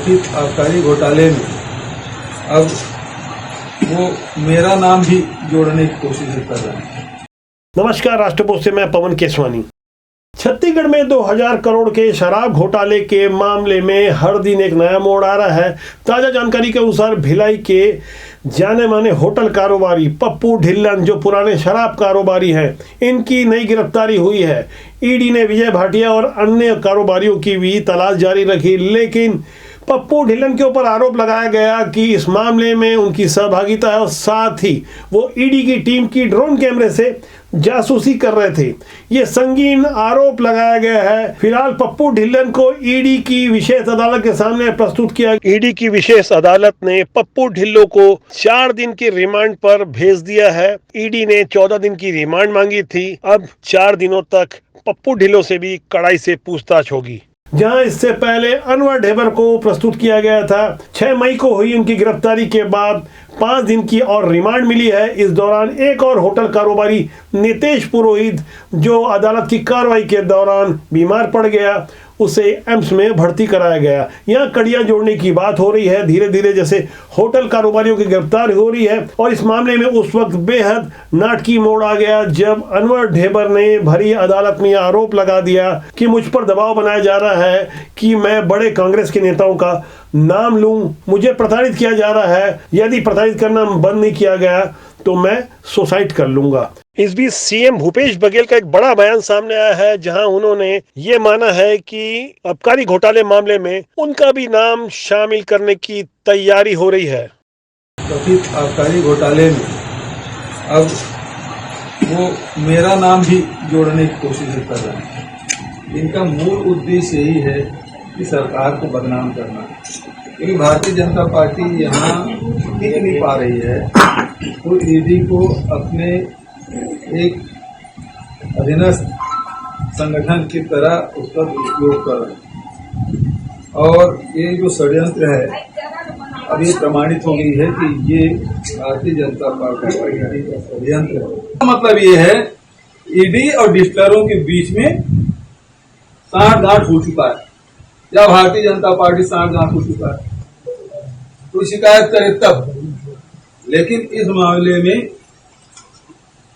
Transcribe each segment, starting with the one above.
कथित आबकारी घोटाले में अब वो मेरा नाम भी जोड़ने की कोशिश कर रहे हैं। नमस्कार, राष्ट्रपोस्ट से मैं पवन केसवानी। छत्तीसगढ़ में 2000 करोड़ के शराब घोटाले के मामले में हर दिन एक नया मोड़ आ रहा है। ताजा जानकारी के अनुसार भिलाई के जाने माने होटल कारोबारी पप्पू ढिल्लन, जो पुराने शराब कारोबारी हैं, इनकी नई गिरफ्तारी हुई है। ईडी ने विजय भाटिया और अन्य कारोबारियों की भी तलाश जारी रखी, लेकिन पप्पू ढिल्लन के ऊपर आरोप लगाया गया कि इस मामले में उनकी सहभागिता है और साथ ही वो ईडी की टीम की ड्रोन कैमरे से जासूसी कर रहे थे। ये संगीन आरोप लगाया गया है। फिलहाल पप्पू ढिल्लन को ईडी की विशेष अदालत के सामने प्रस्तुत किया। ईडी की विशेष अदालत ने पप्पू ढिल्लो को 4 दिन की रिमांड पर भेज दिया है। ईडी ने 14 दिन की रिमांड मांगी थी। अब 4 दिनों तक पप्पू ढिल्लो से भी कड़ाई से पूछताछ होगी। जहां इससे पहले अनवर ढेबर को प्रस्तुत किया गया था। 6 मई को हुई उनकी गिरफ्तारी के बाद 5 दिन की और रिमांड मिली है। इस दौरान एक और होटल कारोबारी नितेश पुरोहित, जो अदालत की कार्रवाई के दौरान बीमार पड़ गया, उसे एम्स में भर्ती कराया गया। यहाँ कड़ियां जोड़ने की बात हो रही है। धीरे धीरे जैसे होटल कारोबारियों की गिरफ्तारी हो रही है, और इस मामले में उस वक्त बेहद नाटकीय मोड़ आ गया जब अनवर ढेबर ने भरी अदालत में आरोप लगा दिया कि मुझ पर दबाव बनाया जा रहा है कि मैं बड़े कांग्रेस के नेताओं का नाम लूं, मुझे प्रताड़ित किया जा रहा है, यदि प्रताड़ित करना बंद नहीं किया गया तो मैं सुसाइड कर लूंगा। इस बीच सीएम भूपेश बघेल का एक बड़ा बयान सामने आया है, जहां उन्होंने ये माना है कि आबकारी घोटाले मामले में उनका भी नाम शामिल करने की तैयारी हो रही है। कथित आबकारी घोटाले में अब वो मेरा नाम भी जोड़ने की कोशिश कर रहे हैं। इनका मूल उद्देश्य यही है कि सरकार को बदनाम करना, क्योंकि भारतीय जनता पार्टी यहाँ टिक नहीं पा रही है, तो ईडी को अपने एक अधीनस्थ संगठन की तरह उसका उपयोग कर रहे हैं। और ये जो षड्यंत्र है, अब ये प्रमाणित हो गई है कि ये भारतीय जनता पार्टी का षड्यंत्र है। मतलब ये है ईडी और डिस्टलरों के बीच में सांठ-गांठ हो चुका है, या भारतीय जनता पार्टी सांठ-गांठ हो चुका है, तो शिकायत करे तब। लेकिन इस मामले में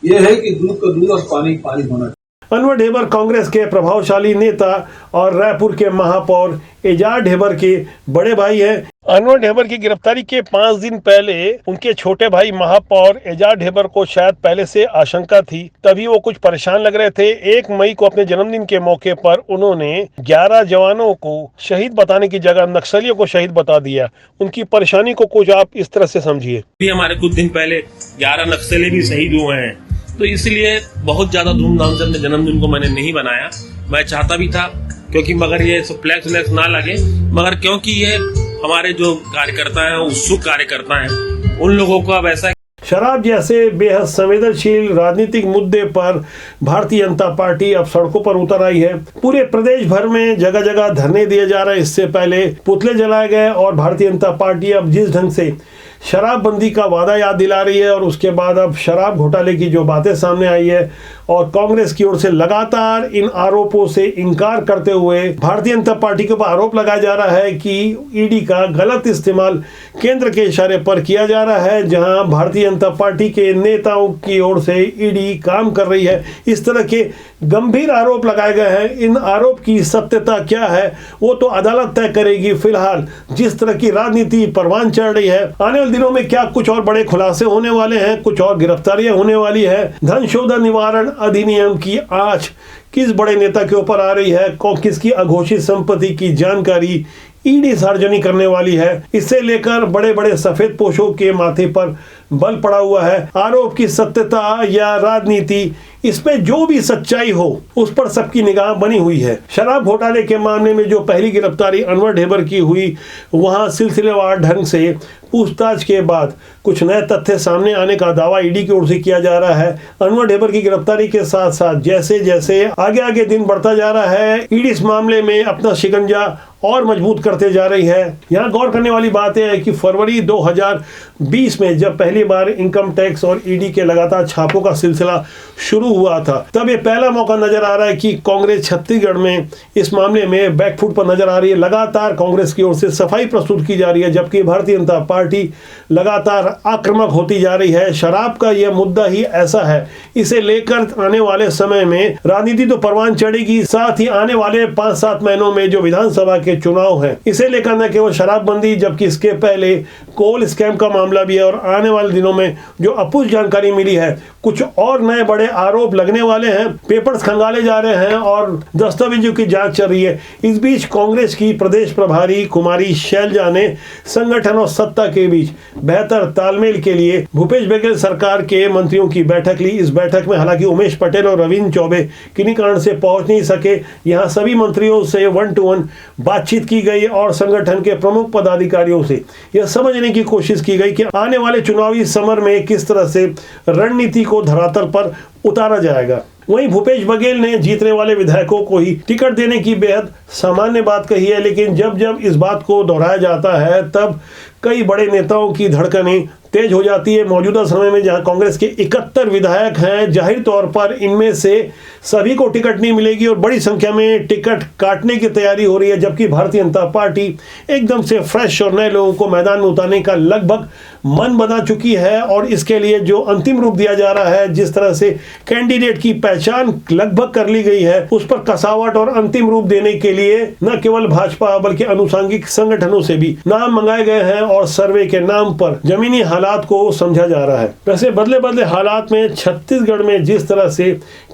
यह है कि दूध का दूध और पानी का पानी होना चाहिए। अनवर ढेबर कांग्रेस के प्रभावशाली नेता और रायपुर के महापौर एजाज ढेबर के बड़े भाई हैं। अनवर ढेबर की गिरफ्तारी के 5 दिन पहले उनके छोटे भाई महापौर एजाज ढेबर को शायद पहले से आशंका थी, तभी वो कुछ परेशान लग रहे थे। 1 मई को अपने जन्मदिन के मौके पर उन्होंने 11 जवानों को शहीद बताने की जगह नक्सलियों को शहीद बता दिया। उनकी परेशानी को कुछ आप इस तरह से समझिए। हमारे कुछ दिन पहले 11 नक्सली भी शहीद हुए हैं, तो इसलिए बहुत ज्यादा धूमधाम से अपने जन्मदिन को मैंने नहीं बनाया। मैं चाहता भी था, क्योंकि मगर ये फ्लैक्स व्लैक्स ना लगे, मगर क्योंकि ये हमारे जो कार्यकर्ता हैं, उत्सुक कार्यकर्ता हैं, उन लोगों को अब ऐसा शराब जैसे बेहद संवेदनशील राजनीतिक मुद्दे पर भारतीय जनता पार्टी अब सड़कों पर उतर आई है। पूरे प्रदेश भर में जगह जगह धरने दिए जा रहे हैं। इससे पहले पुतले जलाए गए, और भारतीय जनता पार्टी अब जिस ढंग से शराबबंदी का वादा याद दिला रही है, और उसके बाद अब शराब घोटाले की जो बातें सामने आई है, और कांग्रेस की ओर से लगातार इन आरोपों से इनकार करते हुए भारतीय जनता पार्टी के ऊपर आरोप लगाया जा रहा है कि ईडी का गलत इस्तेमाल केंद्र के इशारे पर किया जा रहा है, जहां भारतीय जनता पार्टी के नेताओं की ओर से ईडी काम कर रही है। इस तरह के गंभीर आरोप लगाए गए हैं। इन आरोप की सत्यता क्या है वो तो अदालत तय करेगी। फिलहाल जिस तरह की राजनीति परवान चढ़ रही है, आने वाले दिनों में क्या कुछ और बड़े खुलासे होने वाले हैं, कुछ और गिरफ्तारियां होने वाली है। धन शोधन निवारण अधिनियम की आंच किस बड़े नेता के ऊपर आ रही है, किसकी अघोषित संपत्ति की जानकारी ईडी सार्वजनिक करने वाली है, इससे लेकर बड़े बड़े सफेद पोशों के माथे पर बल पड़ा हुआ है। आरोप की सत्यता या राजनीति, इसमें जो भी सच्चाई हो उस पर सबकी निगाह बनी हुई है। शराब घोटाले के मामले में जो पहली गिरफ्तारी अनवर ढेबर की हुई, वहां सिलसिलेवार ढंग से पूछताछ के बाद कुछ नए तथ्य सामने आने का दावा ईडी की ओर से किया जा रहा है। अनवर ढेबर की गिरफ्तारी के साथ साथ जैसे जैसे आगे आगे दिन बढ़ता जा रहा है, ईडी इस मामले में अपना शिकंजा और मजबूत करते जा रही है। यहाँ गौर करने वाली बात यह है कि फरवरी 2020 में जब पहली बार इनकम टैक्स और ईडी के लगातार छापों का सिलसिला शुरू हुआ था, तब ये पहला मौका नजर आ रहा है कि कांग्रेस छत्तीसगढ़ में इस मामले में बैकफुट पर नजर आ रही है। लगातार कांग्रेस की ओर से सफाई प्रस्तुत की जा रही है, जबकि भारतीय जनता पार्टी लगातार आक्रामक होती जा रही है। शराब का यह मुद्दा ही ऐसा है, इसे लेकर आने वाले समय में राजनीति तो परवान चढ़ेगी, साथ ही आने वाले 5-7 महीनों में जो विधानसभा के चुनाव हैं, इसे लेकर न केवल शराबबंदी जबकि इसके पहले कोल स्कैम का मामला भी है। और आने वाले दिनों में जो अपुष्ट जानकारी मिली है, कुछ और नए बड़े आरोप लगने वाले हैं, पेपर्स खंगाले जा रहे हैं और दस्तावेजों की जांच चल रही है। इस बीच कांग्रेस की प्रदेश प्रभारी कुमारी शैलजा ने संगठन और सत्ता के बीच बेहतर तालमेल के लिए भूपेश बघेल सरकार के मंत्रियों की बैठक ली। इस बैठक में हालांकि उमेश पटेल और रविंद्र चौबे किन्हीं कारण से पहुंच नहीं सके। यहां सभी मंत्रियों से 1-to-1 बातचीत की गई और संगठन के प्रमुख पदाधिकारियों से यह समझने की कोशिश की गई कि आने वाले चुनावी समर में किस तरह से रणनीति को धरातल पर उतारा जाएगा। वहीं भूपेश बघेल ने जीतने वाले विधायकों को ही टिकट देने की बेहद सामान्य बात कही है, लेकिन जब जब इस बात को दोहराया जाता है तब कई बड़े नेताओं की धड़कनें तेज हो जाती है। मौजूदा समय में जहां कांग्रेस के 71 विधायक हैं, जाहिर तौर पर इनमें से सभी को टिकट नहीं मिलेगी और बड़ी संख्या में टिकट काटने की तैयारी हो रही है, जबकि भारतीय जनता पार्टी एकदम से फ्रेश और नए लोगों को मैदान में उतारने का लगभग मन बना चुकी है। और इसके लिए जो अंतिम रूप दिया जा रहा है, जिस तरह से कैंडिडेट की पहचान लगभग कर ली गई है, उस पर कसावट और अंतिम रूप देने के लिए न केवल भाजपा बल्कि अनुषंगिक संगठनों से भी नाम मंगाए गए हैं और सर्वे के नाम पर जमीनी हालात को समझा जा रहा है। वैसे बदले बदले हालात में छत्तीसगढ़ में जिस तरह से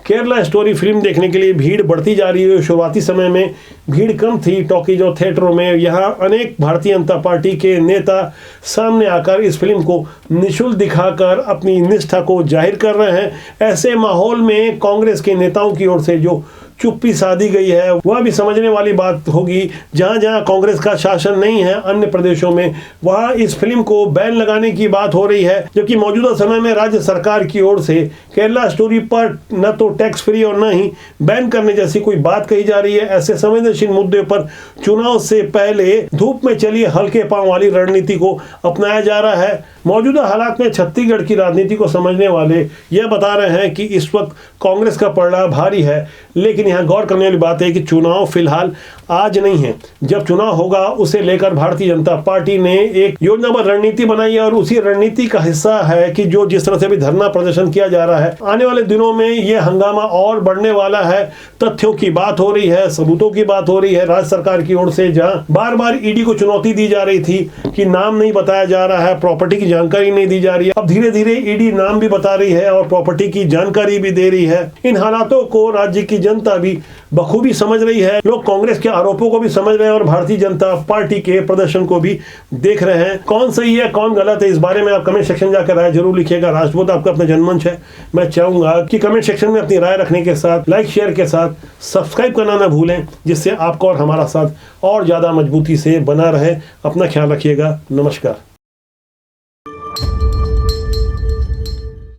केरला स्टोरी फिल्म देखने के लिए भीड़ बढ़ती जा रही है, शुरुआती समय में भीड़ कम थी टॉकीज और थिएटरों में, यहाँ अनेक भारतीय जनता पार्टी के नेता सामने आकर इस फिल्म को निःशुल्क दिखाकर अपनी निष्ठा को जाहिर कर रहे हैं। ऐसे माहौल में कांग्रेस के नेताओं की ओर से जो चुप्पी साधी गई है वह भी समझने वाली बात होगी। जहां जहां कांग्रेस का शासन नहीं है अन्य प्रदेशों में, वहां इस फिल्म को बैन लगाने की बात हो रही है, जबकि मौजूदा समय में राज्य सरकार की ओर से केरला स्टोरी पर न तो टैक्स फ्री और न ही बैन करने जैसी कोई बात कही जा रही है। ऐसे संवेदनशील मुद्दे पर चुनाव से पहले धूप में चली हल्के पांव वाली रणनीति को अपनाया जा रहा है। मौजूदा हालात में छत्तीसगढ़ की राजनीति को समझने वाले यह बता रहे हैं कि इस वक्त कांग्रेस का पलड़ा भारी है, लेकिन यहाँ गौर करने वाली बात है कि चुनाव फिलहाल आज नहीं है। जब चुनाव होगा उसे लेकर भारतीय जनता पार्टी ने एक योजनाबद्ध रणनीति बनाई है और उसी रणनीति का हिस्सा है कि जो जिस तरह से भी धरना प्रदर्शन किया जा रहा है, आने वाले दिनों में यह हंगामा और बढ़ने वाला है। तथ्यों की बात हो रही है, सबूतों की बात हो रही है राज्य सरकार की ओर से, जहां बार बार ईडी को चुनौती दी जा रही थी कि नाम नहीं बताया जा रहा है, प्रॉपर्टी की जानकारी नहीं दी जा रही है। अब धीरे धीरे ईडी नाम भी बता रही है और प्रॉपर्टी की जानकारी भी दे रही है। इन हालातों को राज्य की जनता भी बखूबी समझ रही है। लोग कांग्रेस के आरोपों को भी समझ रहे हैं और भारतीय जनता पार्टी के प्रदर्शन को भी देख रहे हैं। कौन सही है कौन गलत है, इस बारे में आप कमेंट सेक्शन जाकर राय जरूर लिखिएगा। राष्ट्रबोध आपका अपना जनमंच है, मैं चाहूंगा कि कमेंट सेक्शन में अपनी राय रखने के साथ लाइक शेयर के साथ सब्सक्राइब करना ना भूलें, जिससे आपका और हमारा साथ और ज्यादा मजबूती से बना रहे। अपना ख्याल रखिएगा। नमस्कार।